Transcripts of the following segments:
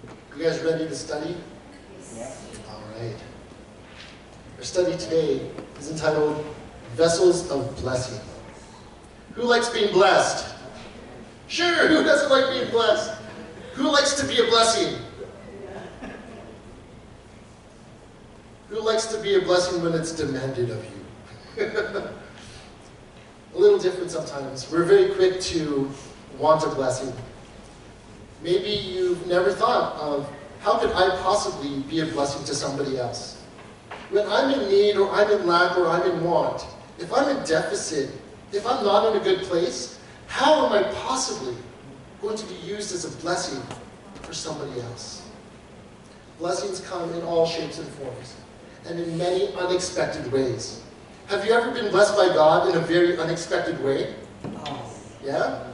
You guys ready to study? Yeah. All right. Our study today is entitled Vessels of Blessing. Who likes being blessed? Sure, who doesn't like being blessed? Who likes to be a blessing? Who likes to be a blessing when it's demanded of you? A little different sometimes. We're very quick to want a blessing. Maybe you've never thought of, how could I possibly be a blessing to somebody else? When I'm in need, or I'm in lack, or I'm in want, if I'm in deficit, if I'm not in a good place, how am I possibly going to be used as a blessing for somebody else? Blessings come in all shapes and forms, and in many unexpected ways. Have you ever been blessed by God in a very unexpected way? Yeah?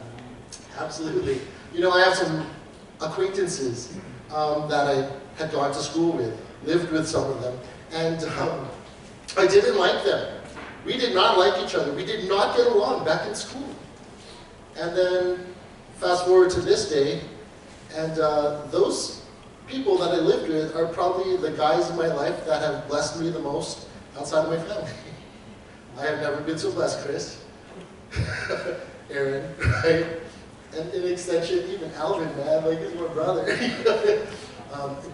Absolutely. You know, I have some acquaintances that I had gone to school with, lived with some of them, and I didn't like them. We did not like each other. We did not get along back in school. And then fast forward to this day, and those people that I lived with are probably the guys in my life that have blessed me the most outside of my family. I have never been so blessed, Chris. Aaron, right? And in extension, even Alvin, man, like he's my brother.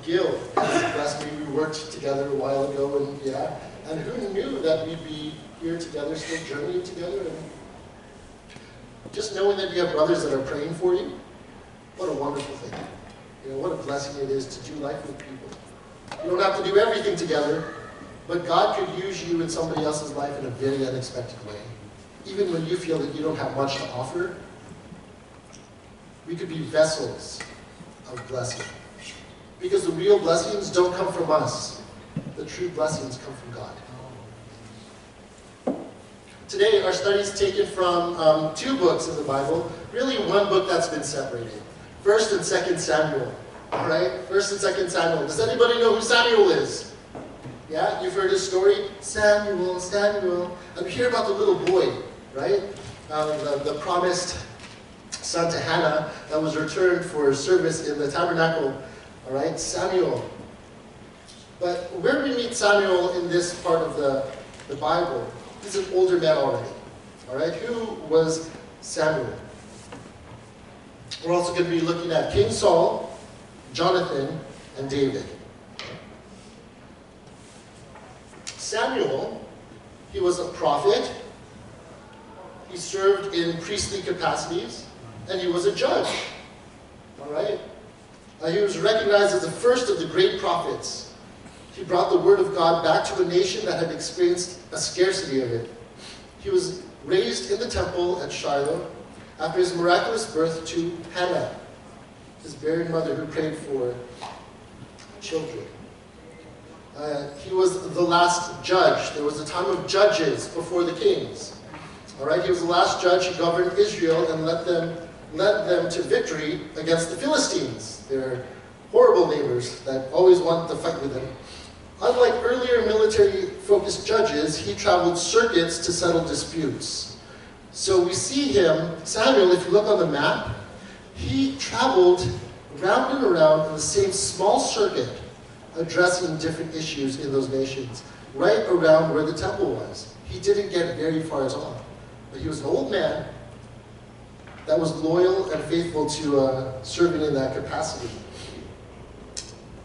Gil has blessed me. We worked together a while ago, and yeah. And who knew that we'd be here together, still journeying together? And just knowing that you have brothers that are praying for you, what a wonderful thing. You know, what a blessing it is to do life with people. You don't have to do everything together, but God could use you in somebody else's life in a very unexpected way. Even when you feel that you don't have much to offer, we could be vessels of blessing. Because the real blessings don't come from us. The true blessings come from God. Today, our study is taken from two books in the Bible. Really, one book that's been separated. 1st and 2nd Samuel. All right? 1st and 2nd Samuel. Does anybody know who Samuel is? Yeah? You've heard his story? Samuel, Samuel. And we hear about the little boy, right? The promised son to Hannah that was returned for service in the tabernacle. All right? Samuel. But where we meet Samuel in this part of the Bible, he's an older man already. All right? Who was Samuel? We're also going to be looking at King Saul, Jonathan, and David. Samuel, he was a prophet. He served in priestly capacities, and he was a judge. All right? He was recognized as the first of the great prophets. He brought the word of God back to a nation that had experienced a scarcity of it. He was raised in the temple at Shiloh after his miraculous birth to Hannah, his barren mother who prayed for children. He was the last judge. There was a time of judges before the kings. All right, he was the last judge who governed Israel and led them to victory against the Philistines. They're horrible neighbors that always wanted to fight with them. Unlike earlier military-focused judges, he traveled circuits to settle disputes. So we see him, Samuel, if you look on the map, he traveled round and around in the same small circuit, addressing different issues in those nations, right around where the temple was. He didn't get very far at all. But he was an old man that was loyal and faithful to serving in that capacity.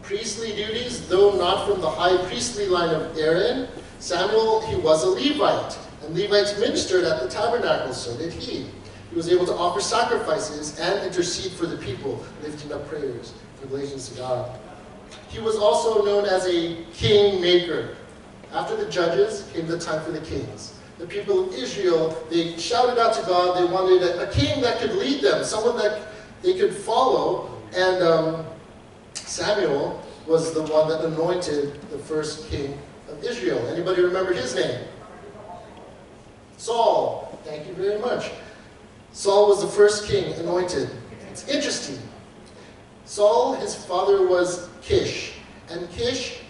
Priestly duties, though not from the high priestly line of Aaron, Samuel, he was a Levite. And Levites ministered at the tabernacle, so did he. He was able to offer sacrifices and intercede for the people, lifting up prayers in relations to God. He was also known as a king maker. After the judges came the time for the kings. The people of Israel, they shouted out to God. They wanted a king that could lead them, someone that they could follow. And Samuel was the one that anointed the first king of Israel. Anybody remember his name? Saul. Thank you very much. Saul was the first king anointed. It's interesting. Saul, his father was Kish. And Kish,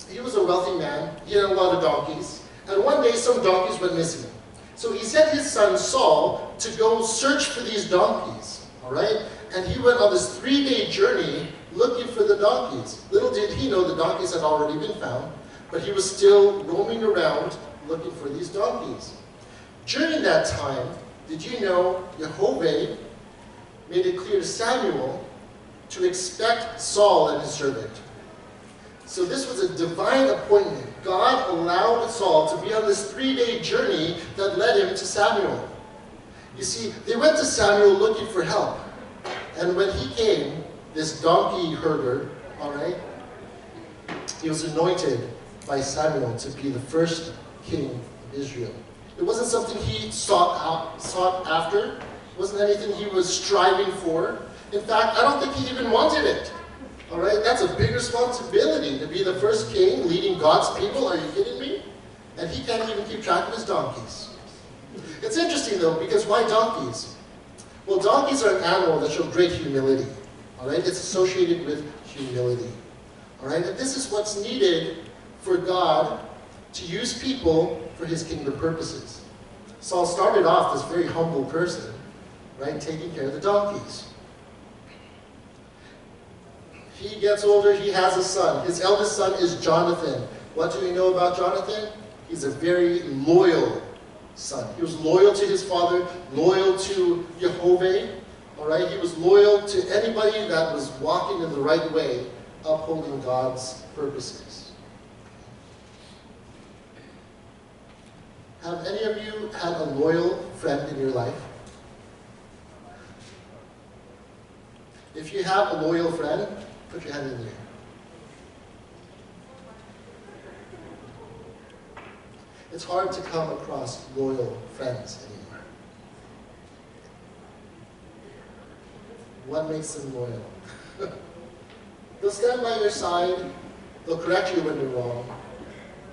he was a wealthy man. He had a lot of donkeys. And one day, some donkeys went missing. So he sent his son Saul to go search for these donkeys. All right? And he went on this 3-day journey looking for the donkeys. Little did he know the donkeys had already been found, but he was still roaming around looking for these donkeys. During that time, did you know Jehovah made it clear to Samuel to expect Saul and his servant? So this was a divine appointment. God allowed Saul to be on this 3-day journey that led him to Samuel. You see, they went to Samuel looking for help. And when he came, this donkey herder, all right, he was anointed by Samuel to be the first king of Israel. It wasn't something he sought after. It wasn't anything he was striving for. In fact, I don't think he even wanted it. All right, that's a big responsibility to be the first king leading God's people. Are you kidding me? And he can't even keep track of his donkeys. It's interesting though, because why donkeys? Well, donkeys are an animal that show great humility. All right, it's associated with humility. All right, and this is what's needed for God to use people for his kingdom purposes. Saul started off this very humble person, right, taking care of the donkeys. He gets older, he has a son. His eldest son is Jonathan. What do we know about Jonathan? He's a very loyal son. He was loyal to his father, loyal to Jehovah. All right, he was loyal to anybody that was walking in the right way, upholding God's purposes. Have any of you had a loyal friend in your life? If you have a loyal friend, put your hand in the air. It's hard to come across loyal friends anymore. What makes them loyal? They'll stand by your side. They'll correct you when you're wrong.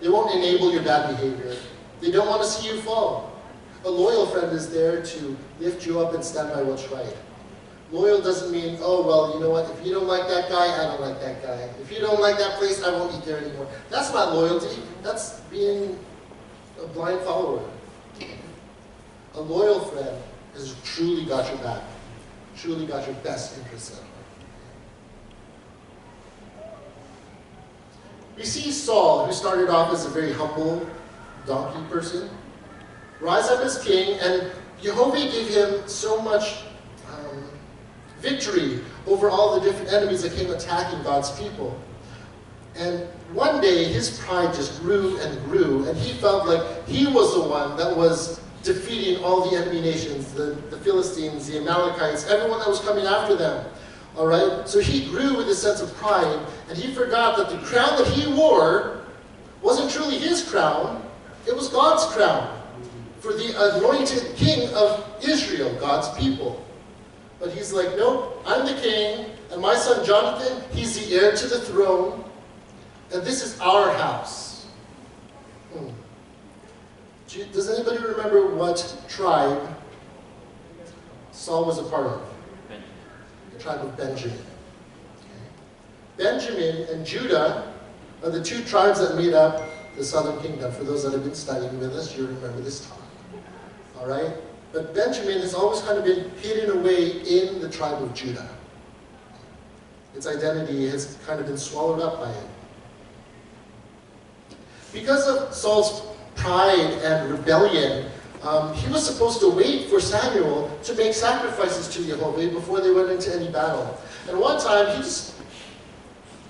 They won't enable your bad behavior. They don't want to see you fall. A loyal friend is there to lift you up and stand by what's right. Loyal doesn't mean, oh, well, you know what, if you don't like that guy, I don't like that guy. If you don't like that place, I won't eat there anymore. That's not loyalty. That's being a blind follower. A loyal friend has truly got your back, truly got your best interests at heart. We see Saul, who started off as a very humble donkey person, rise up as king, and Jehovah gave him so much victory over all the different enemies that came attacking God's people. And one day, his pride just grew and grew, and he felt like he was the one that was defeating all the enemy nations, the Philistines, the Amalekites, everyone that was coming after them. All right? So he grew with a sense of pride, and he forgot that the crown that he wore wasn't truly his crown, it was God's crown for the anointed king of Israel, God's people. But he's like, nope, I'm the king, and my son Jonathan, he's the heir to the throne, and this is our house. Does anybody remember what tribe Saul was a part of? The tribe of Benjamin. Okay. Benjamin and Judah are the two tribes that made up the southern kingdom. For those that have been studying with us, you remember this talk. All right? But Benjamin has always kind of been hidden away in the tribe of Judah. Its identity has kind of been swallowed up by it. Because of Saul's pride and rebellion, he was supposed to wait for Samuel to make sacrifices to Jehovah before they went into any battle. And one time, it's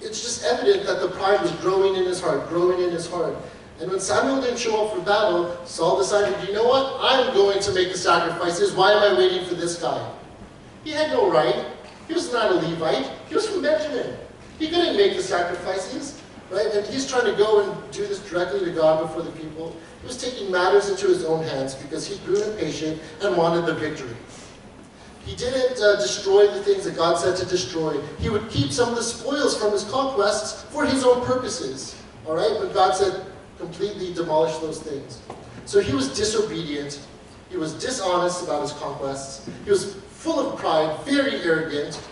just evident that the pride was growing in his heart, growing in his heart. And when Samuel didn't show up for battle, Saul decided, you know what? I'm going to make the sacrifices. Why am I waiting for this guy? He had no right. He was not a Levite. He was from Benjamin. He couldn't make the sacrifices, right? And he's trying to go and do this directly to God before the people. He was taking matters into his own hands because he grew impatient and wanted the victory. He didn't destroy the things that God said to destroy. He would keep some of the spoils from his conquests for his own purposes, all right? But God said, completely demolish those things. So he was disobedient. He was dishonest about his conquests. He was full of pride, very arrogant.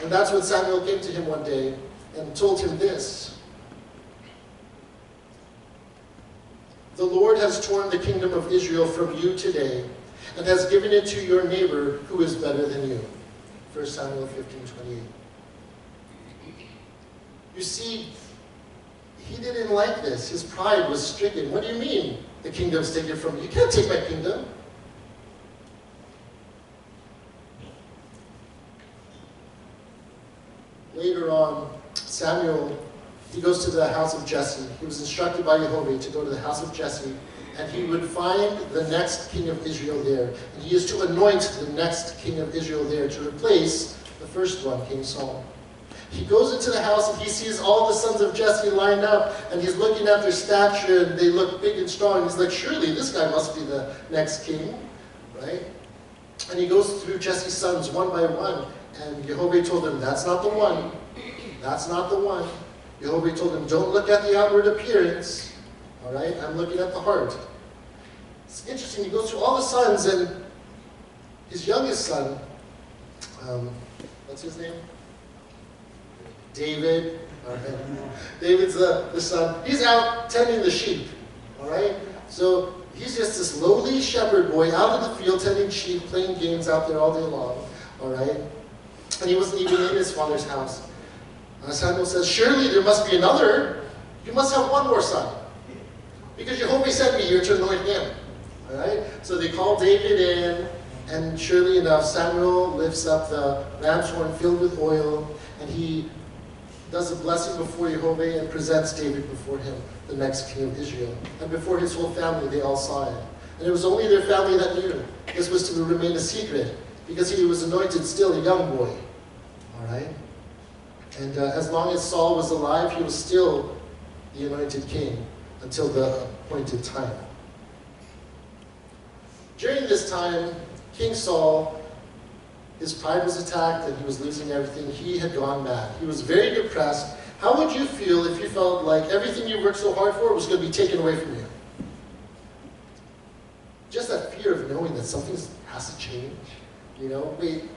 And that's when Samuel came to him one day and told him this. The Lord has torn the kingdom of Israel from you today and has given it to your neighbor who is better than you. 1 Samuel 15:28. You see, he didn't like this. His pride was stricken. What do you mean the kingdom's taken from me? You can't take my kingdom. Later on, Samuel, he goes to the house of Jesse. He was instructed by Jehovah to go to the house of Jesse, and he would find the next king of Israel there. And he is to anoint the next king of Israel there to replace the first one, King Saul. He goes into the house and he sees all the sons of Jesse lined up, and he's looking at their stature, and they look big and strong. He's like, surely this guy must be the next king, right? And he goes through Jesse's sons one by one, and Jehovah told him, that's not the one. That's not the one. Jehovah told him, don't look at the outward appearance, all right? I'm looking at the heart. It's interesting, he goes through all the sons, and his youngest son, what's his name? David. All right. David's the son. He's out tending the sheep, all right? So he's just this lowly shepherd boy out in the field tending sheep, playing games out there all day long, all right? And he wasn't even in his father's house. Samuel says, surely there must be another. You must have one more son. Because Jehovah sent me here to anoint him. All right? So they call David in, and surely enough, Samuel lifts up the ram's horn filled with oil, and he does a blessing before Jehovah and presents David before him, the next king of Israel. And before his whole family, they all saw it. And it was only their family that knew. This was to remain a secret, because he was anointed still a young boy. All right? And as long as Saul was alive, he was still the anointed king until the appointed time. During this time, King Saul, his pride was attacked and he was losing everything. He had gone mad. He was very depressed. How would you feel if you felt like everything you worked so hard for was going to be taken away from you? Just that fear of knowing that something has to change. You know, wait,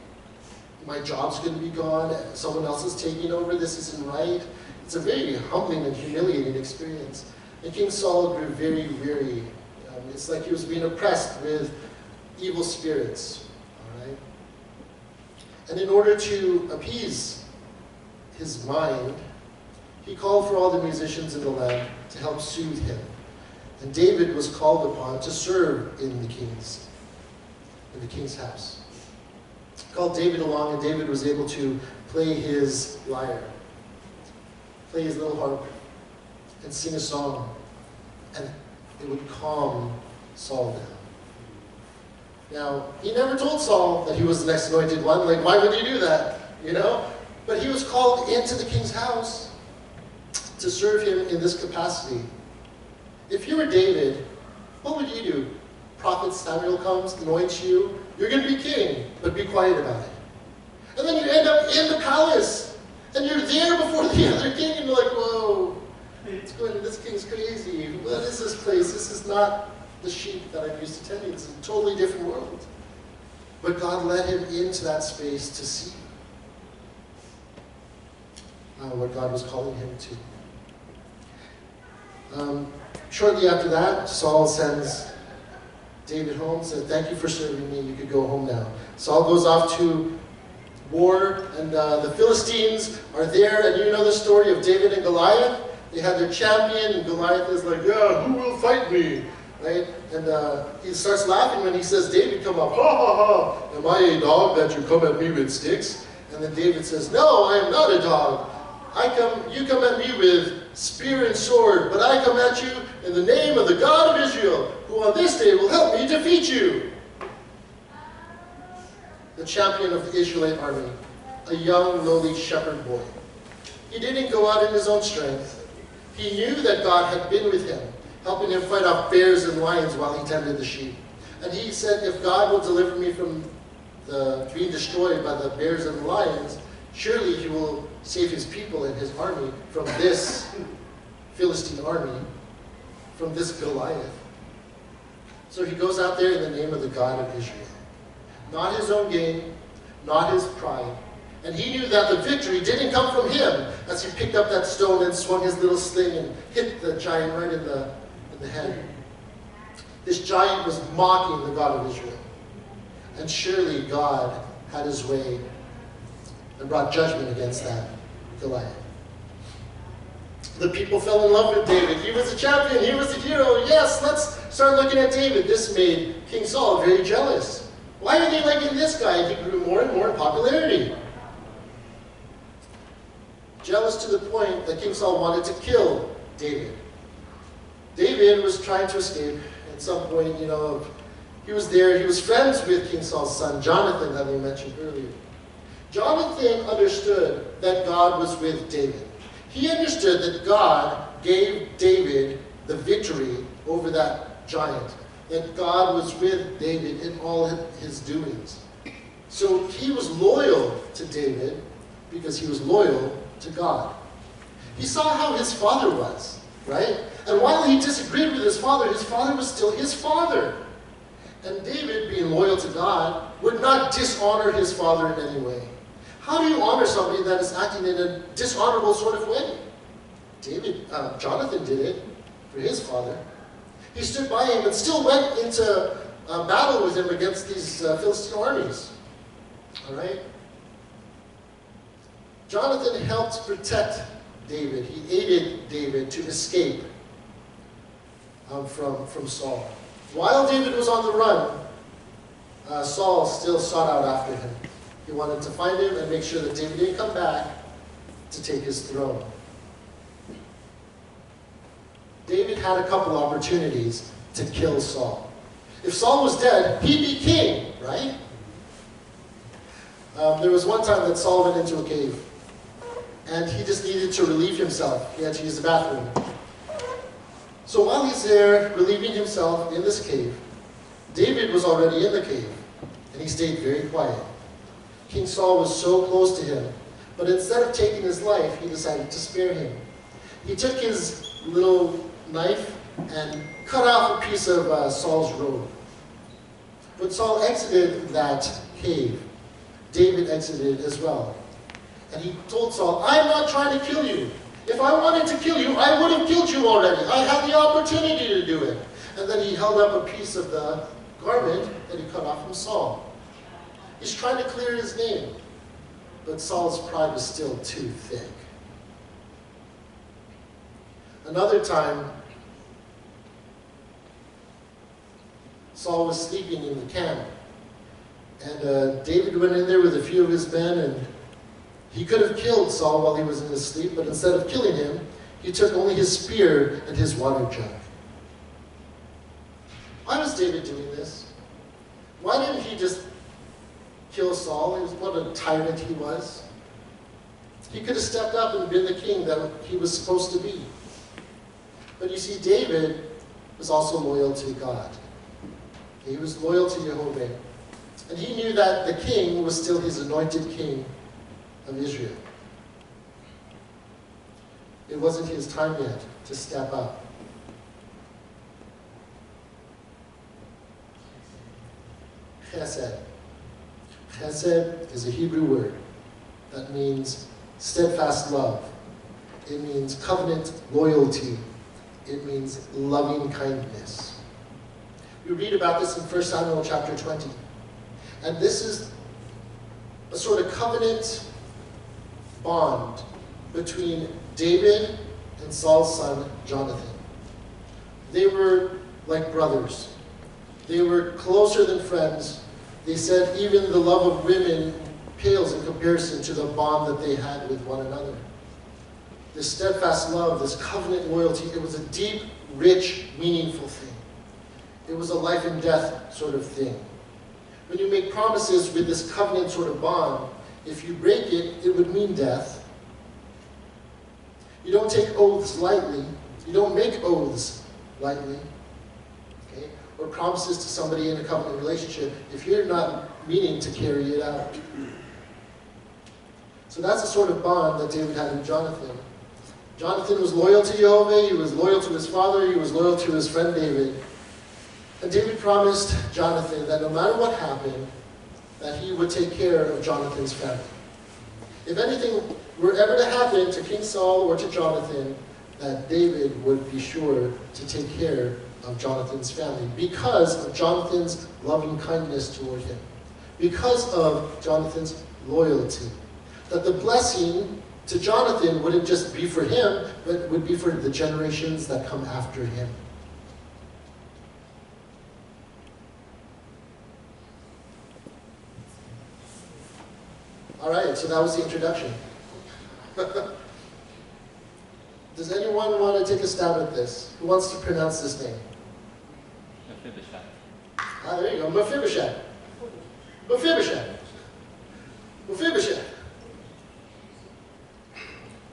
my job's going to be gone, someone else is taking over, this isn't right. It's a very humbling and humiliating experience. And King Saul grew very weary. It's like he was being oppressed with evil spirits. All right? And in order to appease his mind, he called for all the musicians in the land to help soothe him. And David was called upon to serve in the king's house. Called David along, and David was able to play his lyre, play his little harp, and sing a song, and it would calm Saul down. Now, he never told Saul that he was the next anointed one. Like, why would he do that? You know? But he was called into the king's house to serve him in this capacity. If you were David, what would you do? Prophet Samuel comes, anoints you. You're going to be king, but be quiet about it. And then you end up in the palace, and you're there before the other king, and you're like, whoa, this king's crazy. What is this place? This is not the sheep that I'm used to tending. It's a totally different world. But God led him into that space to see what God was calling him to. Shortly after that, Saul sends David home, said, thank you for serving me, you could go home now. Saul goes off to war, and the Philistines are there, and you know the story of David and Goliath. They had their champion, and Goliath is like, yeah, who will fight me? Right? And he starts laughing when he says, David, come up, ha ha ha, am I a dog that you come at me with sticks? And then David says, no, I am not a dog. You come at me with spear and sword, but I come at you in the name of the God of Israel, who on this day will help me defeat you. The champion of the Israelite army, a young, lowly shepherd boy. He didn't go out in his own strength. He knew that God had been with him, helping him fight off bears and lions while he tended the sheep. And he said, if God will deliver me from being destroyed by the bears and the lions, surely he will save his people and his army from this Philistine army, from this Goliath. So he goes out there in the name of the God of Israel. Not his own gain, not his pride. And he knew that the victory didn't come from him as he picked up that stone and swung his little sling and hit the giant right in the head. This giant was mocking the God of Israel. And surely God had his way and brought judgment against that Goliath. The people fell in love with David. He was a champion. He was a hero. Yes, let's start looking at David. This made King Saul very jealous. Why are they liking this guy? He grew more and more in popularity. Jealous to the point that King Saul wanted to kill David. David was trying to escape. At some point, he was there. He was friends with King Saul's son, Jonathan, that we mentioned earlier. Jonathan understood that God was with David. He understood that God gave David the victory over that giant, that God was with David in all his doings. So he was loyal to David because he was loyal to God. He saw how his father was, right? And while he disagreed with his father was still his father. And David, being loyal to God, would not dishonor his father in any way. How do you honor somebody that is acting in a dishonorable sort of way? Jonathan did it for his father. He stood by him and still went into battle with him against these Philistine armies. All right? Jonathan helped protect David. He aided David to escape from Saul. While David was on the run, Saul still sought out after him. He wanted to find him and make sure that David didn't come back to take his throne. David had a couple opportunities to kill Saul. If Saul was dead, he'd be king, right? There was one time that Saul went into a cave, and he just needed to relieve himself. He had to use the bathroom. So while he's there relieving himself in this cave, David was already in the cave, and he stayed very quiet. King Saul was so close to him, but instead of taking his life, he decided to spare him. He took his little knife and cut off a piece of Saul's robe. When Saul exited that cave, David exited as well. And he told Saul, I'm not trying to kill you. If I wanted to kill you, I would have killed you already. I had the opportunity to do it. And then he held up a piece of the garment that he cut off from Saul. He's trying to clear his name, but Saul's pride was still too thick. Another time, Saul was sleeping in the camp, and David went in there with a few of his men, and he could have killed Saul while he was in his sleep, but instead of killing him, he took only his spear and his water jug. Why was David doing this? Why didn't he just kill Saul? What a tyrant he was. He could have stepped up and been the king that he was supposed to be. But you see, David was also loyal to God. He was loyal to Jehovah. And he knew that the king was still his anointed king of Israel. It wasn't his time yet to step up. Chesed. Chesed is a Hebrew word that means steadfast love. It means covenant loyalty. It means loving kindness. We read about this in 1 Samuel chapter 20. And this is a sort of covenant bond between David and Saul's son, Jonathan. They were like brothers. They were closer than friends. They said even the love of women pales in comparison to the bond that they had with one another. This steadfast love, this covenant loyalty, it was a deep, rich, meaningful thing. It was a life and death sort of thing. When you make promises with this covenant sort of bond, if you break it, it would mean death. You don't take oaths lightly. You don't make oaths lightly. Okay? Or promises to somebody in a covenant relationship if you're not meaning to carry it out. So that's the sort of bond that David had with Jonathan. Jonathan was loyal to Jehovah, he was loyal to his father, he was loyal to his friend David. And David promised Jonathan that no matter what happened, that he would take care of Jonathan's family. If anything were ever to happen to King Saul or to Jonathan, that David would be sure to take care of Jonathan's family because of Jonathan's loving kindness toward him, because of Jonathan's loyalty. That the blessing to Jonathan wouldn't just be for him, but would be for the generations that come after him. All right, so that was the introduction. Does anyone want to take a stab at this? Who wants to pronounce this name? Mephibosheth. Ah, there you go, Mephibosheth. Mephibosheth. Mephibosheth.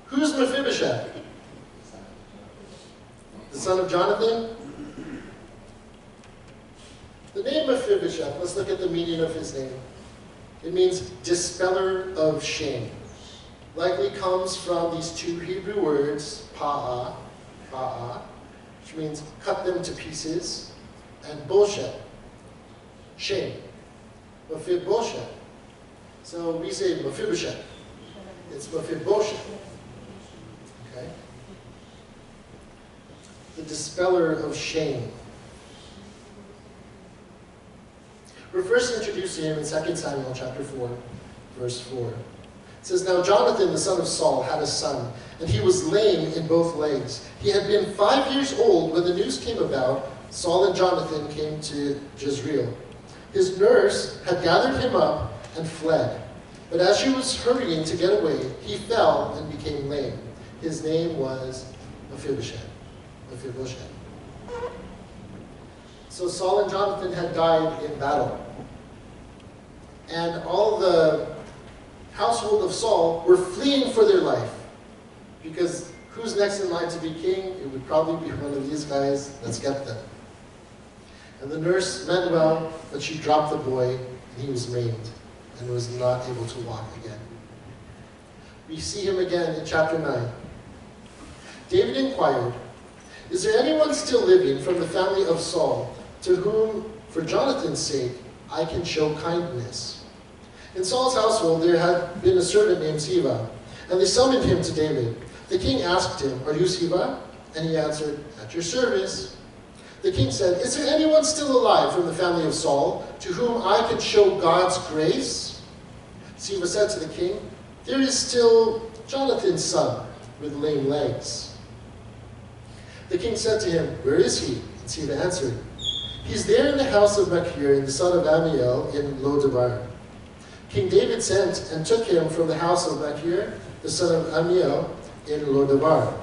Who's Mephibosheth? The son of Jonathan? The name Mephibosheth, let's look at the meaning of his name. It means dispeller of shame. Likely comes from these two Hebrew words, pa'ah, which means cut them to pieces, and boshet, shame. Mephibosheth. So we say Mephibosheth. It's Mephibosheth. Okay? The dispeller of shame. We're first introduced to him in 2 Samuel chapter 4, verse 4. It says, Now Jonathan, the son of Saul, had a son, and he was lame in both legs. He had been 5 years old when the news came about. Saul and Jonathan came to Jezreel. His nurse had gathered him up and fled. But as she was hurrying to get away, he fell and became lame. His name was Mephibosheth. Mephibosheth. So Saul and Jonathan had died in battle. And all the household of Saul were fleeing for their life. Because who's next in line to be king? It would probably be one of these guys. Let's get them. And the nurse meant well, but she dropped the boy, and he was maimed, and was not able to walk again. We see him again in chapter 9. David inquired, Is there anyone still living from the family of Saul, to whom, for Jonathan's sake, I can show kindness? In Saul's household there had been a servant named Ziba, and they summoned him to David. The king asked him, Are you Ziba? And he answered, At your service. The king said, Is there anyone still alive from the family of Saul, to whom I can show God's grace? Ziba said to the king, There is still Jonathan's son, with lame legs. The king said to him, Where is he? And Ziba answered, He's there in the house of Machir, the son of Amiel, in Lodebar. King David sent and took him from the house of Machir, the son of Amiel, in Lodebar.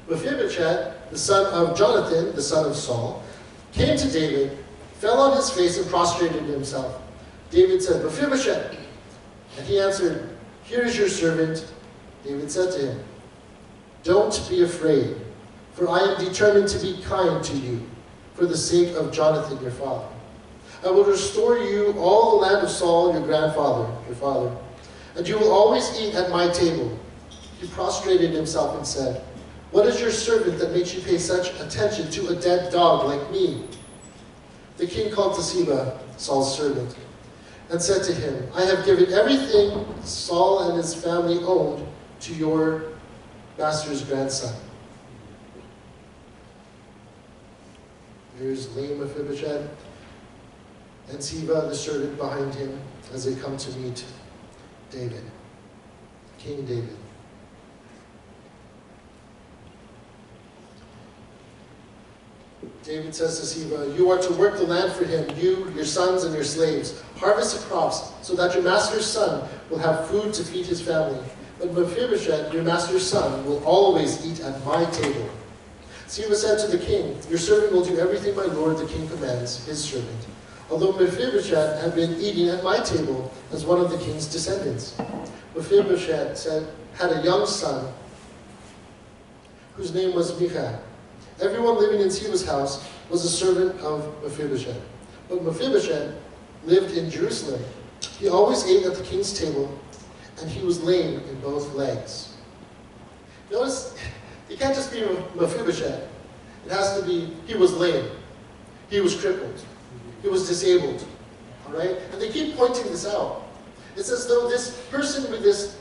Mephibosheth, the son of Jonathan, the son of Saul, came to David, fell on his face, and prostrated himself. David said, Mephibosheth. And he answered, Here is your servant. David said to him, Don't be afraid, for I am determined to be kind to you, for the sake of Jonathan your father. I will restore you all the land of Saul, your grandfather, your father, and you will always eat at my table. He prostrated himself and said, What is your servant that makes you pay such attention to a dead dog like me? The king called to Ziba, Saul's servant, and said to him, I have given everything Saul and his family owned to your master's grandson. Here's lame Mephibosheth and Ziba, the servant, behind him as they come to meet David, King David. David says to Ziba, You are to work the land for him, you, your sons, and your slaves. Harvest the crops, so that your master's son will have food to feed his family. But Mephibosheth, your master's son, will always eat at my table. Ziba said to the king, Your servant will do everything my lord the king commands, his servant. Although Mephibosheth had been eating at my table as one of the king's descendants. Mephibosheth had a young son whose name was Michal. Everyone living in Ziba's house was a servant of Mephibosheth. But Mephibosheth lived in Jerusalem. He always ate at the king's table, and he was lame in both legs. Notice, it can't just be Mephibosheth. It has to be, he was lame. He was crippled. He was disabled. All right? And they keep pointing this out. It's as though this person with this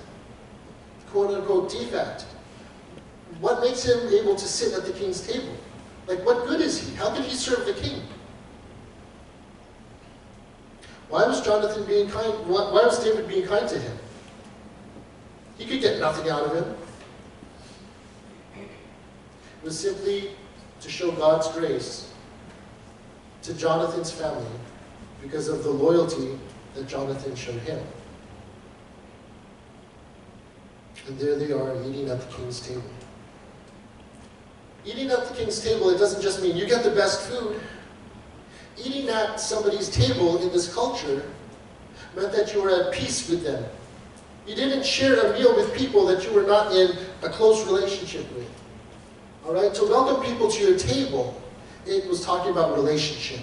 quote-unquote defect, what makes him able to sit at the king's table? Like, what good is he? How can he serve the king? Why was Jonathan being kind? Why was David being kind to him? He could get nothing out of him. It was simply to show God's grace to Jonathan's family because of the loyalty that Jonathan showed him. And there they are, eating at the king's table. Eating at the king's table, it doesn't just mean you get the best food. Eating at somebody's table in this culture meant that you were at peace with them. You didn't share a meal with people that you were not in a close relationship with. All right? To welcome people to your table, it was talking about relationship.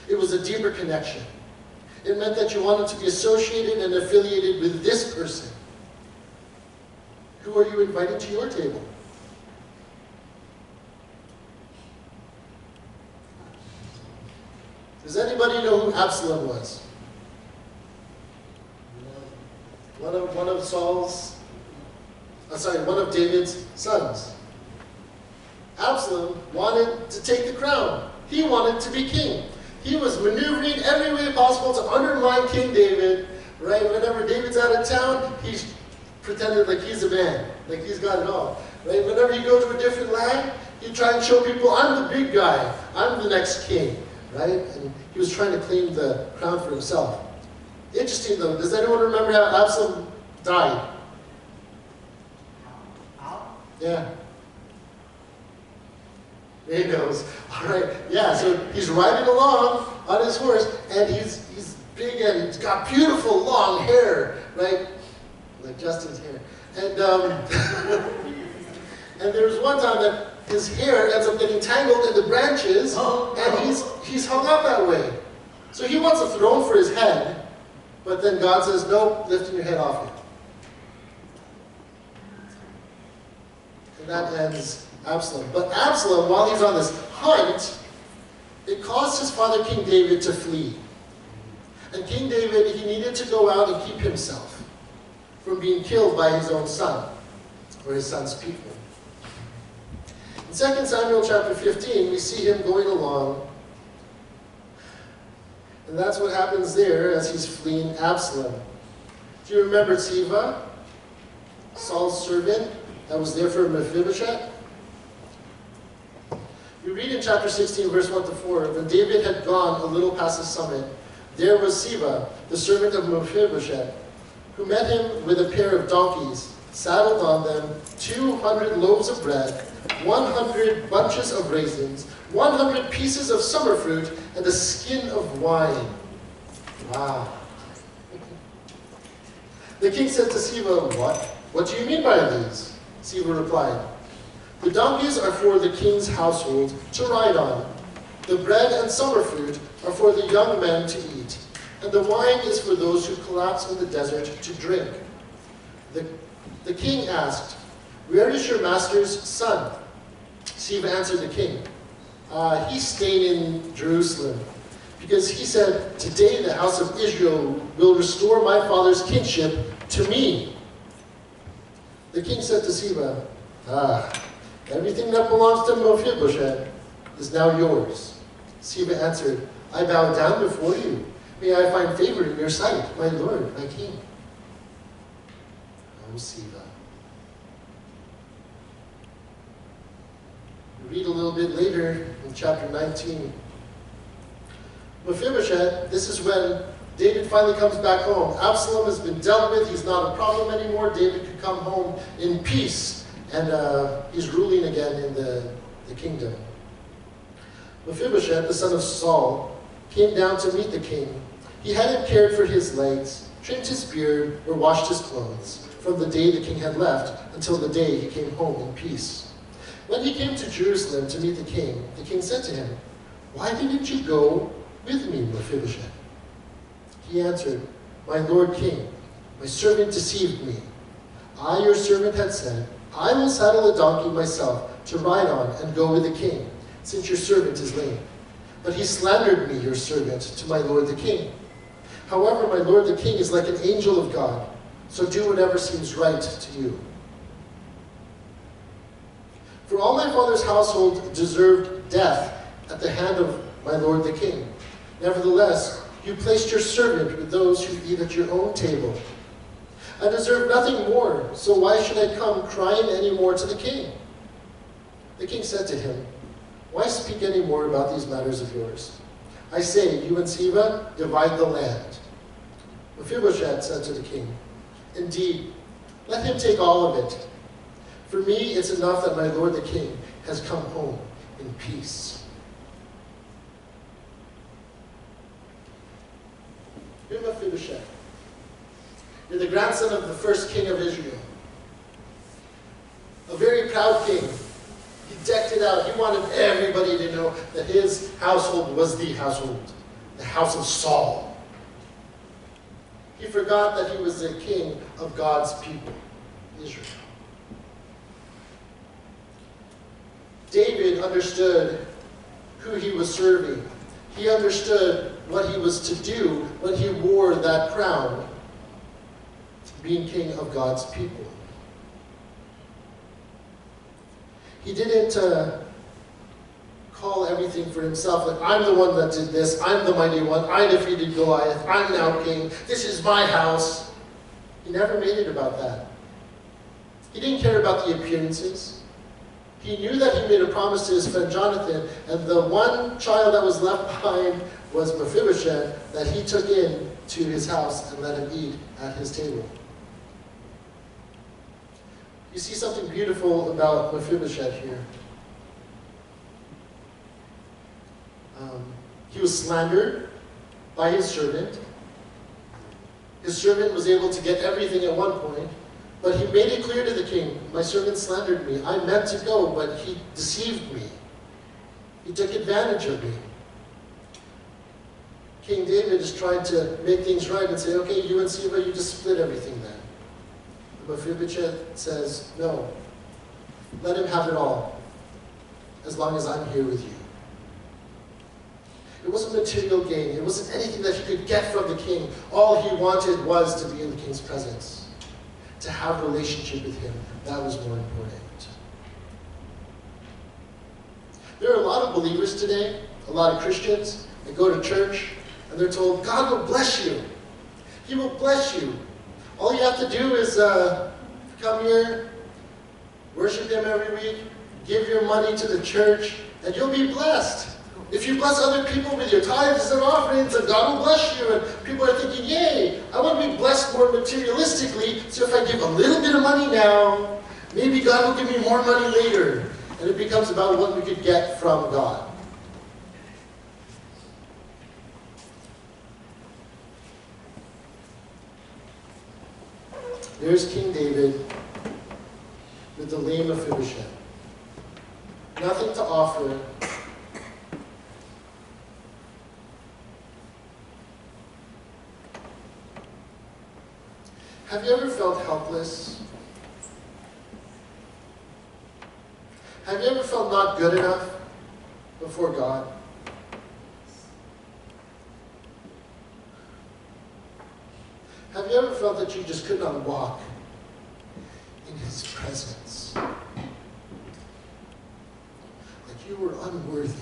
It was a deeper connection. It meant that you wanted to be associated and affiliated with this person. Who are you inviting to your table? Does anybody know who Absalom was? One of David's sons. Absalom wanted to take the crown. He wanted to be king. He was maneuvering every way possible to undermine King David. Right? Whenever David's out of town, he's pretended like he's a man, like he's got it all. Right? Whenever you go to a different land, you try and show people, I'm the big guy. I'm the next king. Right? And he was trying to claim the crown for himself. Interesting though, does anyone remember how Absalom died? Yeah. He knows. All right. Yeah, so he's riding along on his horse, and he's big and he's got beautiful long hair, right? Like Justin's hair. And and there was one time that his hair ends up getting tangled in the branches, and he's hung up that way. So he wants a throne for his head, but then God says, nope, lifting your head off it. And that ends Absalom. But Absalom, while he's on this hunt, it caused his father King David to flee. And King David, he needed to go out and keep himself from being killed by his own son, or his son's people. In 2 Samuel chapter 15, we see him going along. And that's what happens there as he's fleeing Absalom. Do you remember Ziba, Saul's servant, that was there for Mephibosheth? We read in chapter 16, verse 1 to 4, when David had gone a little past the summit, there was Ziba, the servant of Mephibosheth, who met him with a pair of donkeys, saddled on them 200 loaves of bread, 100 bunches of raisins, 100 pieces of summer fruit, and a skin of wine. Wow. The king said to Ziba, What do you mean by these? Ziba replied, the donkeys are for the king's household to ride on. The bread and summer fruit are for the young men to eat. And the wine is for those who collapse in the desert to drink. The king asked, where is your master's son? Ziba answered the king, he's staying in Jerusalem. Because he said, today the house of Israel will restore my father's kingship to me. The king said to Ziba, everything that belongs to Mephibosheth is now yours. Ziba answered, I bow down before you. May I find favor in your sight, my lord, my king. Oh, Ziba. We read a little bit later in chapter 19. Mephibosheth, this is when David finally comes back home. Absalom has been dealt with. He's not a problem anymore. David could come home in peace. And he's ruling again in the kingdom. Mephibosheth, the son of Saul, came down to meet the king. He hadn't cared for his legs, trimmed his beard, or washed his clothes from the day the king had left until the day he came home in peace. When he came to Jerusalem to meet the king said to him, why didn't you go with me, Mephibosheth? He answered, my lord king, my servant deceived me. I, your servant, had said, I will saddle a donkey myself to ride on and go with the king, since your servant is lame. But he slandered me, your servant, to my lord the king. However, my lord the king is like an angel of God, so do whatever seems right to you. For all my father's household deserved death at the hand of my lord the king. Nevertheless, you placed your servant with those who eat at your own table. I deserve nothing more, so why should I come crying any more to the king? The king said to him, why speak any more about these matters of yours? I say, you and Siba, divide the land. Mephibosheth said to the king, indeed, let him take all of it. For me, it's enough that my lord the king has come home in peace. You're Mephibosheth. You're the grandson of the first king of Israel. A very proud king. He decked it out. He wanted everybody to know that his household was the household, the house of Saul. He forgot that he was the king of God's people, Israel. David understood who he was serving. He understood what he was to do when he wore that crown, being king of God's people. He didn't call everything for himself, like, I'm the one that did this, I'm the mighty one, I defeated Goliath, I'm now king, this is my house. He never made it about that. He didn't care about the appearances. He knew that he made a promise to his friend Jonathan, and the one child that was left behind was Mephibosheth, that he took in to his house and let him eat at his table. You see something beautiful about Mephibosheth here. He was slandered by his servant. His servant was able to get everything at one point, but he made it clear to the king, my servant slandered me. I meant to go, but he deceived me. He took advantage of me. King David is trying to make things right and say, okay, you and Siba, you just split everything then. But Mephibosheth says, no, let him have it all, as long as I'm here with you. It wasn't material gain. It wasn't anything that he could get from the king. All he wanted was to be in the king's presence, to have a relationship with him. That was more important. There are a lot of believers today, a lot of Christians, that go to church, and they're told, God will bless you. He will bless you. All you have to do is come here, worship him every week, give your money to the church, and you'll be blessed. If you bless other people with your tithes and offerings, and God will bless you. And people are thinking, yay, I want to be blessed more materialistically, so if I give a little bit of money now, maybe God will give me more money later. And it becomes about what we could get from God. There's King David with the lame Mephibosheth. Nothing to offer. Have you ever felt helpless? Have you ever felt not good enough before God? Have you ever felt that you just could not walk in his presence? Like you were unworthy.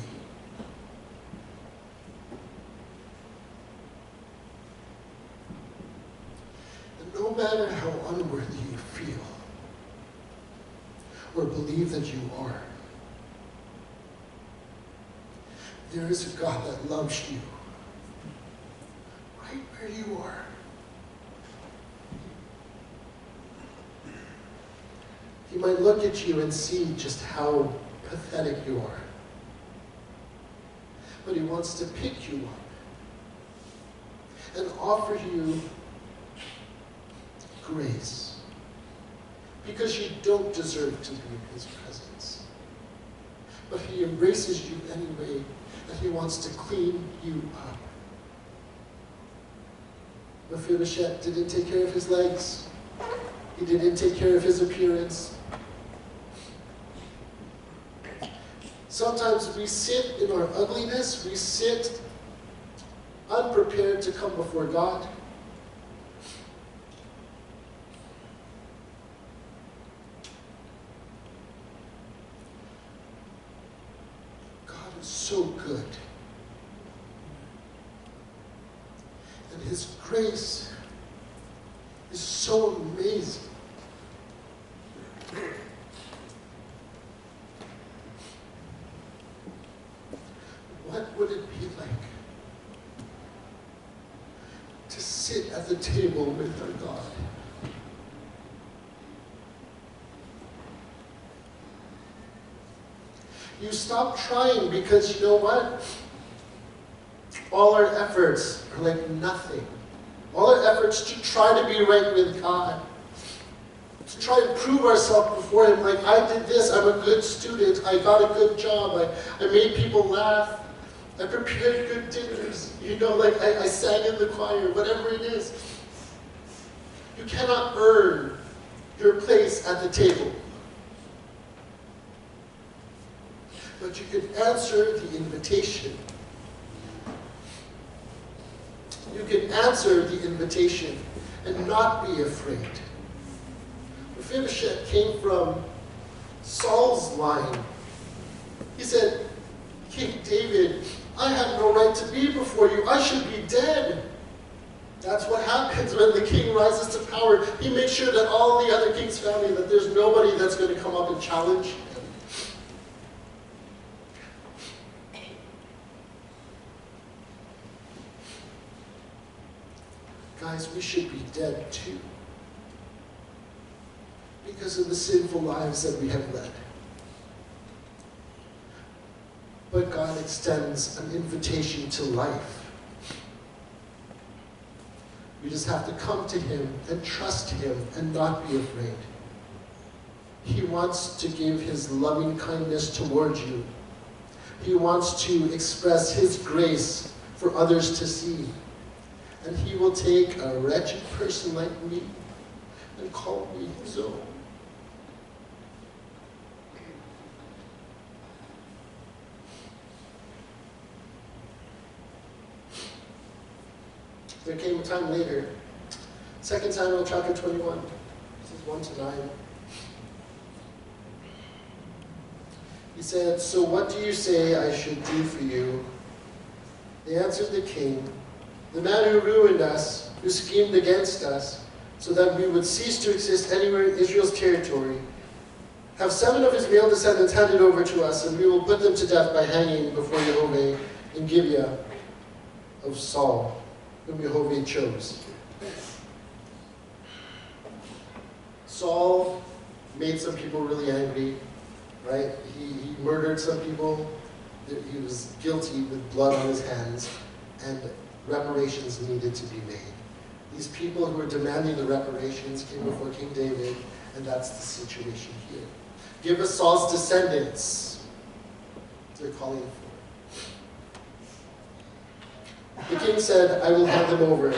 And no matter how unworthy you feel or believe that you are, there is a God that loves you right where you are. He might look at you and see just how pathetic you are. But he wants to pick you up and offer you grace. Because you don't deserve to be in his presence. But he embraces you anyway, and he wants to clean you up. Mephibosheth didn't take care of his legs. He didn't take care of his appearance. Sometimes we sit in our ugliness, we sit unprepared to come before God. God is so good. And his grace is so so amazing. What would it be like to sit at the table with our God? You stop trying because you know what? All our efforts are like nothing. All our efforts to try to be right with God, to try and prove ourselves before Him, like I did this, I'm a good student, I got a good job, I made people laugh, I prepared good dinners, you know, like I sang in the choir, whatever it is. You cannot earn your place at the table. But you can answer the invitation. You can answer the invitation and not be afraid. Mephibosheth came from Saul's line. He said, King David, I have no right to be before you. I should be dead. That's what happens when the king rises to power. He makes sure that all the other king's family, that there's nobody that's going to come up and challenge him. Guys, we should be dead too, because of the sinful lives that we have led. But God extends an invitation to life. We just have to come to Him and trust Him and not be afraid. He wants to give His loving kindness towards you. He wants to express His grace for others to see. And He will take a wretched person like me and call me His own. There came a time later, 2 Samuel chapter 21, this is 1 to 9. He said, "So what do you say I should do for you?" They answered the king, "The man who ruined us, who schemed against us, so that we would cease to exist anywhere in Israel's territory, have 7 of his male descendants handed over to us, and we will put them to death by hanging before Jehovah in Gibeah of Saul, whom Jehovah chose." Saul made some people really angry, right? He murdered some people. He was guilty with blood on his hands, and reparations needed to be made. These people who were demanding the reparations came before King David, and that's the situation here. Give us Saul's descendants. They're calling for. The king said, "I will hand them over."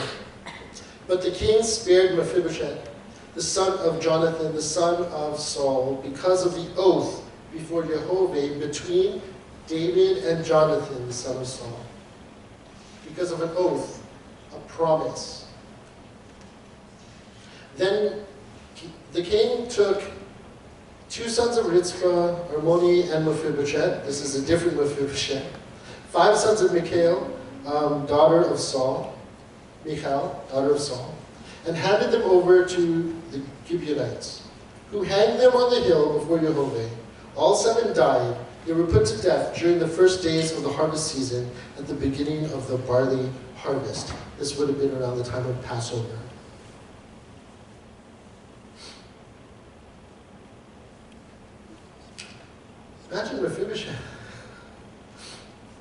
But the king spared Mephibosheth, the son of Jonathan, the son of Saul, because of the oath before Jehovah between David and Jonathan, the son of Saul. Because of an oath, a promise. Then the king took 2 sons of Rizpah, Armoni and Mephibosheth. This is a different Mephibosheth. 5 sons of Michal, daughter of Saul, and handed them over to the Gibeonites, who hanged them on the hill before Jehovah. All 7 died. They were put to death during the first days of the harvest season at the beginning of the barley harvest. This would have been around the time of Passover. Imagine Mephibosheth,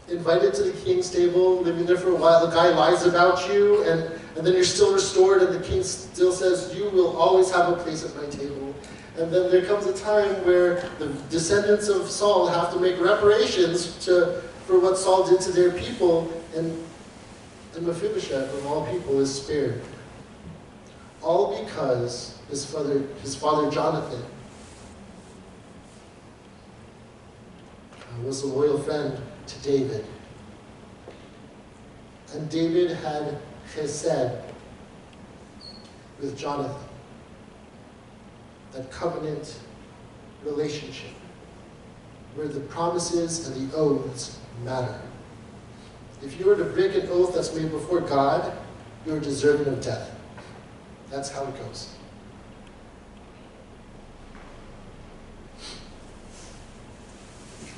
invited to the king's table, living there for a while. The guy lies about you, and then you're still restored, and the king still says, "You will always have a place at my table." And then there comes a time where the descendants of Saul have to make reparations for what Saul did to their people, and Mephibosheth, of all people, is spared. All because his father Jonathan was a loyal friend to David. And David had chesed with Jonathan. That covenant relationship where the promises and the oaths matter. If you were to break an oath that's made before God, you're deserving of death. That's how it goes.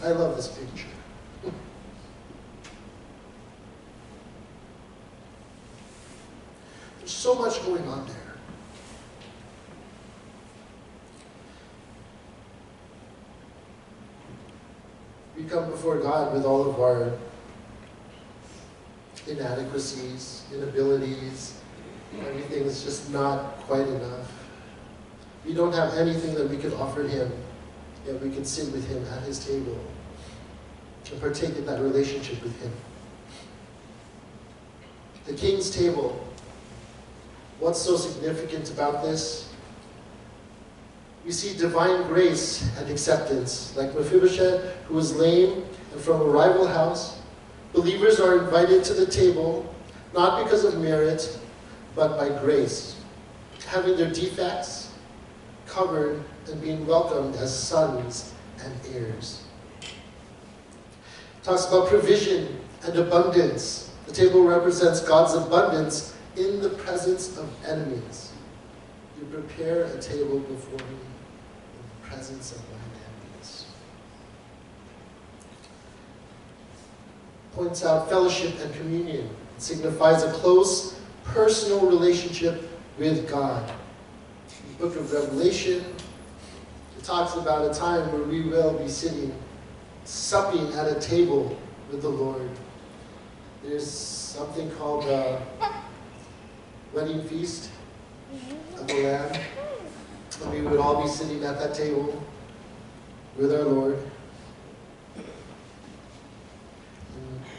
I love this picture. There's so much going on there. We come before God with all of our inadequacies, inabilities. Everything is just not quite enough. We don't have anything that we could offer Him, yet we can sit with Him at His table and partake in that relationship with Him. The King's table. What's so significant about this? We see divine grace and acceptance. Like Mephibosheth, who was lame and from a rival house, believers are invited to the table, not because of merit, but by grace, having their defects covered and being welcomed as sons and heirs. It talks about provision and abundance. The table represents God's abundance in the presence of enemies. You prepare a table before me in the presence of mine enemies. Points out fellowship and communion. It signifies a close, personal relationship with God. The book of Revelation, it talks about a time where we will be sitting, supping at a table with the Lord. There's something called the wedding feast of the Lamb. And we would all be sitting at that table with our Lord. And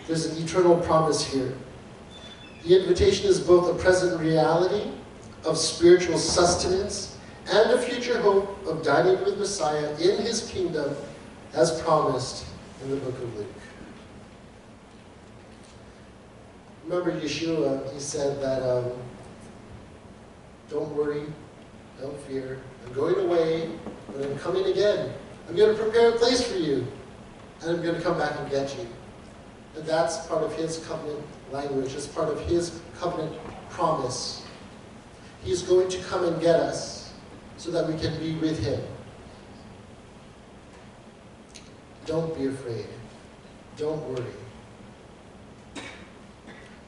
there's an eternal promise here. The invitation is both a present reality of spiritual sustenance and a future hope of dining with Messiah in His kingdom as promised in the book of Luke. Remember Yeshua, He said that, don't worry, don't fear. I'm going away, but I'm coming again. I'm going to prepare a place for you, and I'm going to come back and get you. And that's part of His covenant language. It's part of His covenant promise. He's going to come and get us so that we can be with Him. Don't be afraid. Don't worry.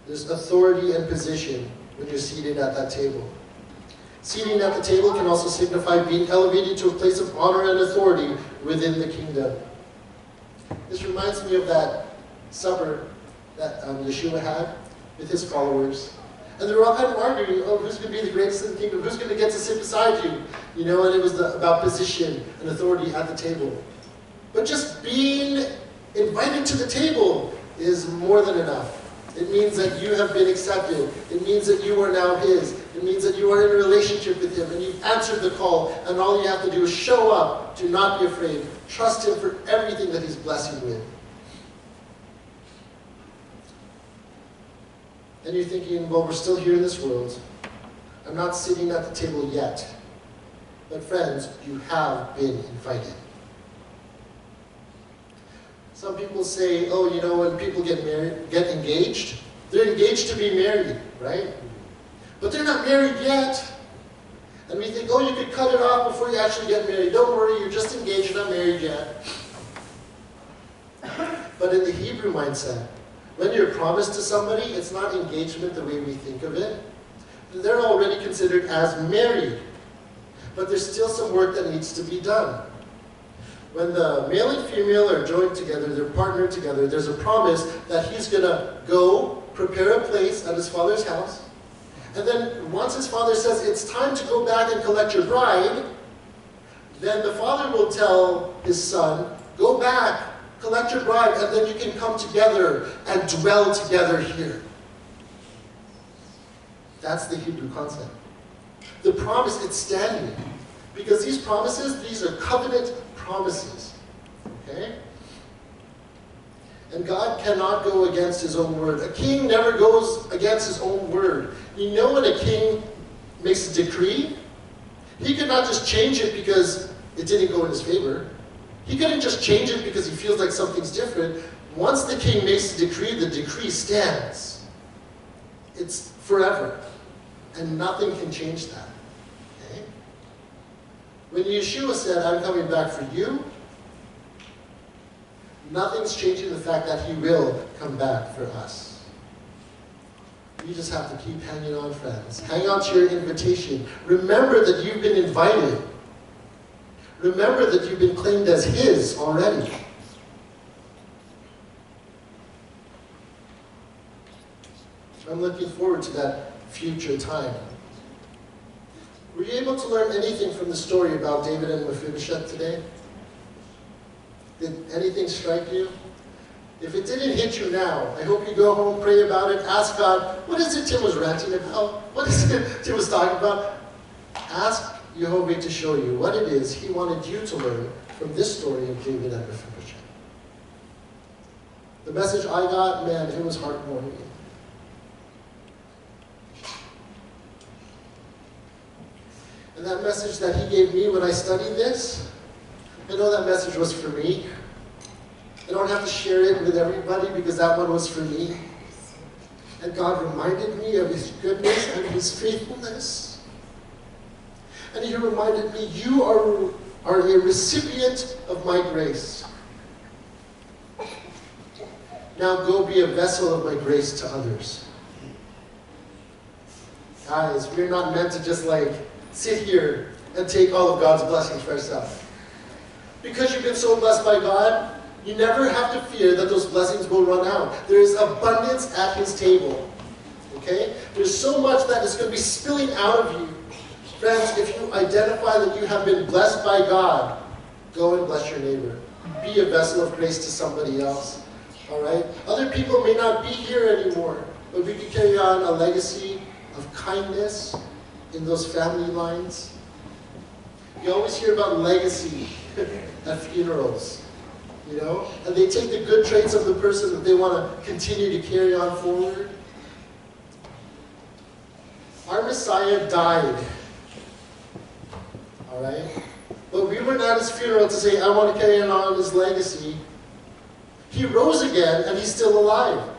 There's authority and position when you're seated at that table. Seating at the table can also signify being elevated to a place of honor and authority within the kingdom. This reminds me of that supper that Yeshua had with His followers. And they were all kind of arguing, oh, who's going to be the greatest in the kingdom? Who's going to get to sit beside you? You know, and it was about position and authority at the table. But just being invited to the table is more than enough. It means that you have been accepted. It means that you are now His. It means that you are in a relationship with Him and you've answered the call, and all you have to do is show up. Do not be afraid. Trust Him for everything that He's blessed you with. And you're thinking, well, we're still here in this world. I'm not sitting at the table yet. But friends, you have been invited. Some people say, oh, you know, when people get married, get engaged, they're engaged to be married, right? But they're not married yet. And we think, oh, you could cut it off before you actually get married. Don't worry, you're just engaged, you're not married yet. But in the Hebrew mindset, when you're promised to somebody, it's not engagement the way we think of it. They're already considered as married. But there's still some work that needs to be done. When the male and female are joined together, they're partnered together, there's a promise that he's going to go prepare a place at his father's house. And then once his father says, it's time to go back and collect your bride, then the father will tell his son, go back, collect your bride, and then you can come together and dwell together here. That's the Hebrew concept. The promise, it's standing. Because these promises, these are covenant promises. Okay? And God cannot go against His own word. A king never goes against his own word. You know when a king makes a decree, he could not just change it because it didn't go in his favor. He couldn't just change it because he feels like something's different. Once the king makes the decree stands. It's forever. And nothing can change that. Okay? When Yeshua said, I'm coming back for you, Nothing's changing the fact that he will come back for us. You just have to keep hanging on, friends. Hang on to your invitation. Remember that you've been invited. Remember that you've been claimed as his already. I'm looking forward to that future time. Were you able to learn anything from the story about David and Mephibosheth today? Did anything strike you? If it didn't hit you now, I hope you go home, pray about it, ask God, what is it Tim was ranting about? What is it Tim was talking about? Ask Jehovah to show you what it is he wanted you to learn from this story of David and Mephibosheth. The message I got, man, it was heartwarming. And that message that he gave me when I studied this, I know that message was for me. I don't have to share it with everybody because that one was for me. And God reminded me of his goodness and his faithfulness. And he reminded me, you are a recipient of my grace. Now go be a vessel of my grace to others. Guys, we're not meant to just sit here and take all of God's blessings for ourselves. Because you've been so blessed by God, you never have to fear that those blessings will run out. There is abundance at his table. Okay? There's so much that is going to be spilling out of you. Friends, if you identify that you have been blessed by God, go and bless your neighbor. Be a vessel of grace to somebody else. Alright? Other people may not be here anymore, but we can carry on a legacy of kindness in those family lines. You always hear about legacy at funerals, you know? And they take the good traits of the person that they want to continue to carry on forward. Our Messiah died, all right? But we weren't at his funeral to say, I want to carry on his legacy. He rose again, and he's still alive.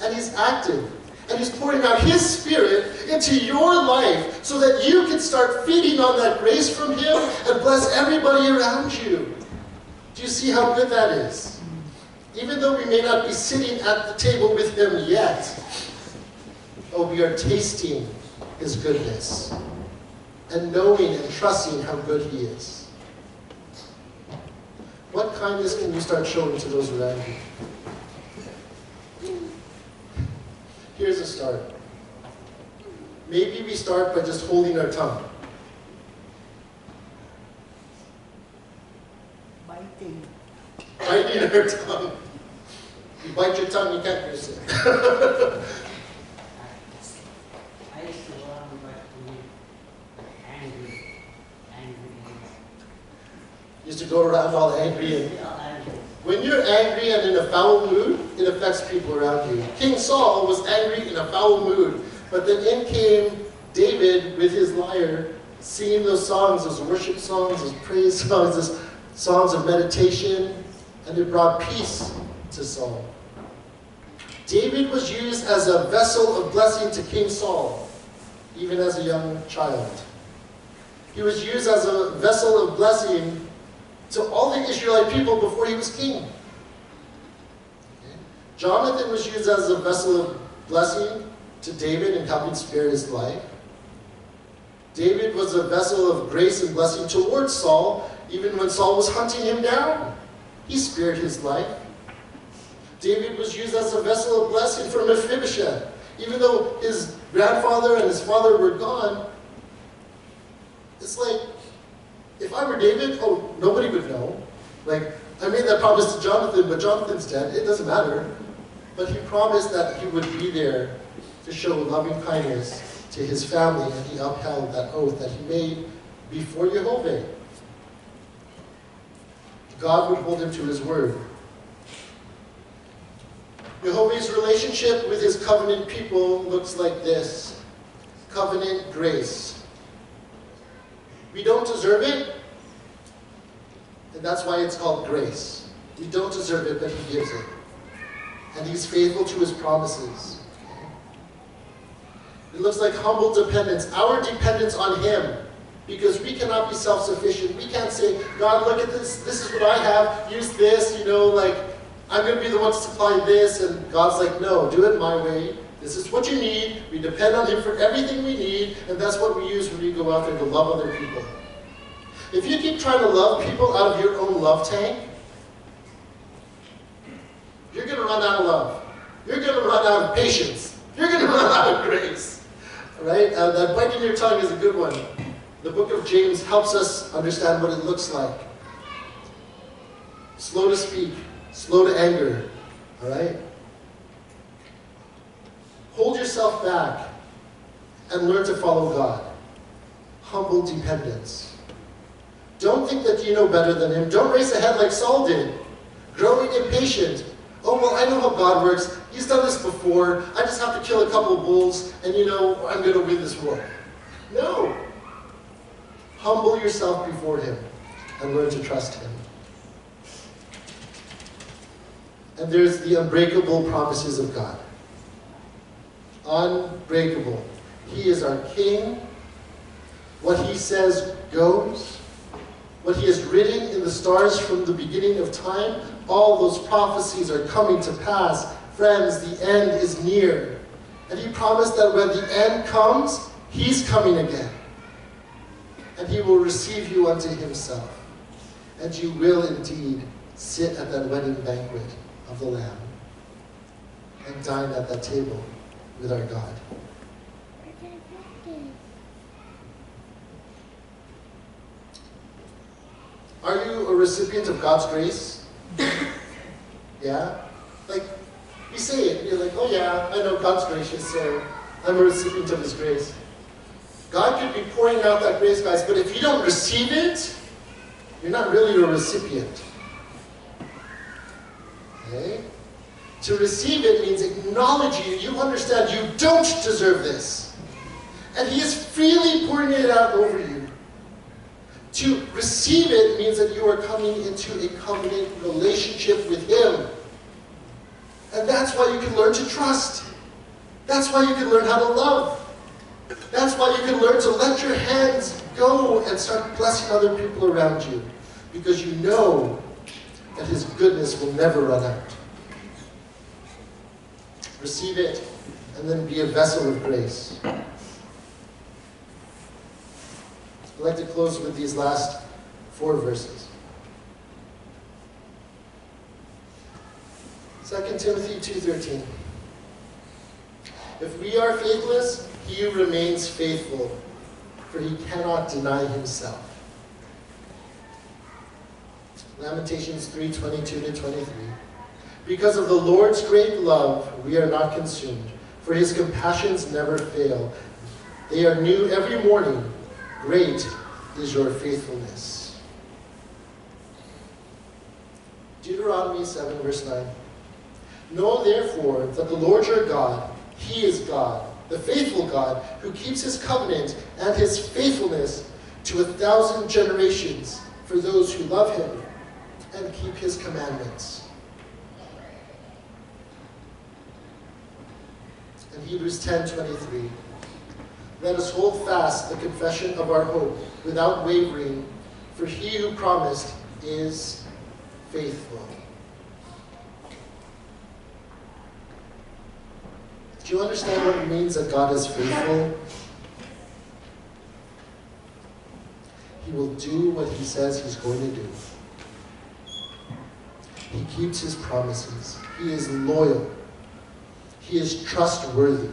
And he's active. And he's pouring out his Spirit into your life so that you can start feeding on that grace from him and bless everybody around you. Do you see how good that is? Even though we may not be sitting at the table with him yet, we are tasting his goodness and knowing and trusting how good he is. What kindness can you start showing to those around you? Here's a start. Maybe we start by just holding our tongue. Biting. Biting our tongue. You bite your tongue, you can't curse it. I used to run back to me angry. Used to go around all angry. And Angry. when you're angry and in a foul mood, it affects people around you. King Saul was angry in a foul mood, but then in came David with his lyre, singing those songs, those worship songs, those praise songs, those songs of meditation, and it brought peace to Saul. David was used as a vessel of blessing to King Saul, even as a young child. He was used as a vessel of blessing to all the Israelite people before he was king. Okay. Jonathan was used as a vessel of blessing to David in helping spare his life. David was a vessel of grace and blessing towards Saul, even when Saul was hunting him down. He spared his life. David was used as a vessel of blessing for Mephibosheth. Even though his grandfather and his father were gone, it's like, if I were David, nobody would know. I made that promise to Jonathan, but Jonathan's dead. It doesn't matter. But he promised that he would be there to show loving kindness to his family, and he upheld that oath that he made before Jehovah. God would hold him to his word. Jehovah's relationship with his covenant people looks like this. Covenant grace. We don't deserve it, and that's why it's called grace. We don't deserve it, but he gives it. And he's faithful to his promises. It looks like humble dependence, our dependence on him, because we cannot be self-sufficient. We can't say, God, look at this is what I have, use this, I'm going to be the one to supply this, and God's like, no, do it my way. This is what you need. We depend on Him for everything we need, and that's what we use when we go out there to love other people. If you keep trying to love people out of your own love tank, you're going to run out of love. You're going to run out of patience. You're going to run out of grace. All right? That bite in your tongue is a good one. The book of James helps us understand what it looks like. Slow to speak, slow to anger. All right? Hold yourself back and learn to follow God. Humble dependence. Don't think that you know better than Him. Don't race ahead like Saul did. Growing impatient. Oh, well, I know how God works. He's done this before. I just have to kill a couple of bulls, and I'm going to win this war. No. Humble yourself before Him and learn to trust Him. And there's the unbreakable promises of God. Unbreakable. He is our King. What He says goes. What He has written in the stars from the beginning of time, all those prophecies are coming to pass. Friends, the end is near. And He promised that when the end comes, He's coming again. And He will receive you unto Himself. And you will indeed sit at that wedding banquet of the Lamb and dine at that table with our God. Are you a recipient of God's grace? Yeah? Like, you say it, and you're like, oh yeah, I know God's gracious, so I'm a recipient of His grace. God could be pouring out that grace, guys, but if you don't receive it, you're not really a recipient. Okay? To receive it means acknowledging you understand you don't deserve this. And He is freely pouring it out over you. To receive it means that you are coming into a covenant relationship with Him. And that's why you can learn to trust. That's why you can learn how to love. That's why you can learn to let your hands go and start blessing other people around you. Because you know that His goodness will never run out. Receive it, and then be a vessel of grace. I'd like to close with these last 4 verses. 2 Timothy 2:13. If we are faithless, He remains faithful, for He cannot deny Himself. Lamentations 3:22-23. Because of the Lord's great love, we are not consumed, for His compassions never fail. They are new every morning. Great is your faithfulness. Deuteronomy 7, verse 9. Know therefore that the Lord your God, He is God, the faithful God, who keeps His covenant and His faithfulness to 1,000 generations for those who love Him and keep His commandments. And Hebrews 10:23. Let us hold fast the confession of our hope without wavering, for He who promised is faithful. Do you understand what it means that God is faithful? He will do what He says He's going to do. He keeps His promises. He is loyal. He is trustworthy.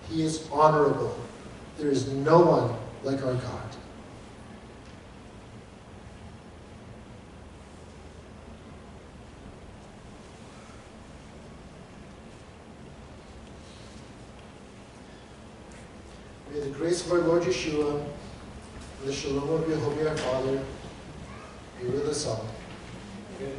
He is honorable. There is no one like our God. May the grace of our Lord Yeshua and the shalom of Yehovah our Father be with us all. Good.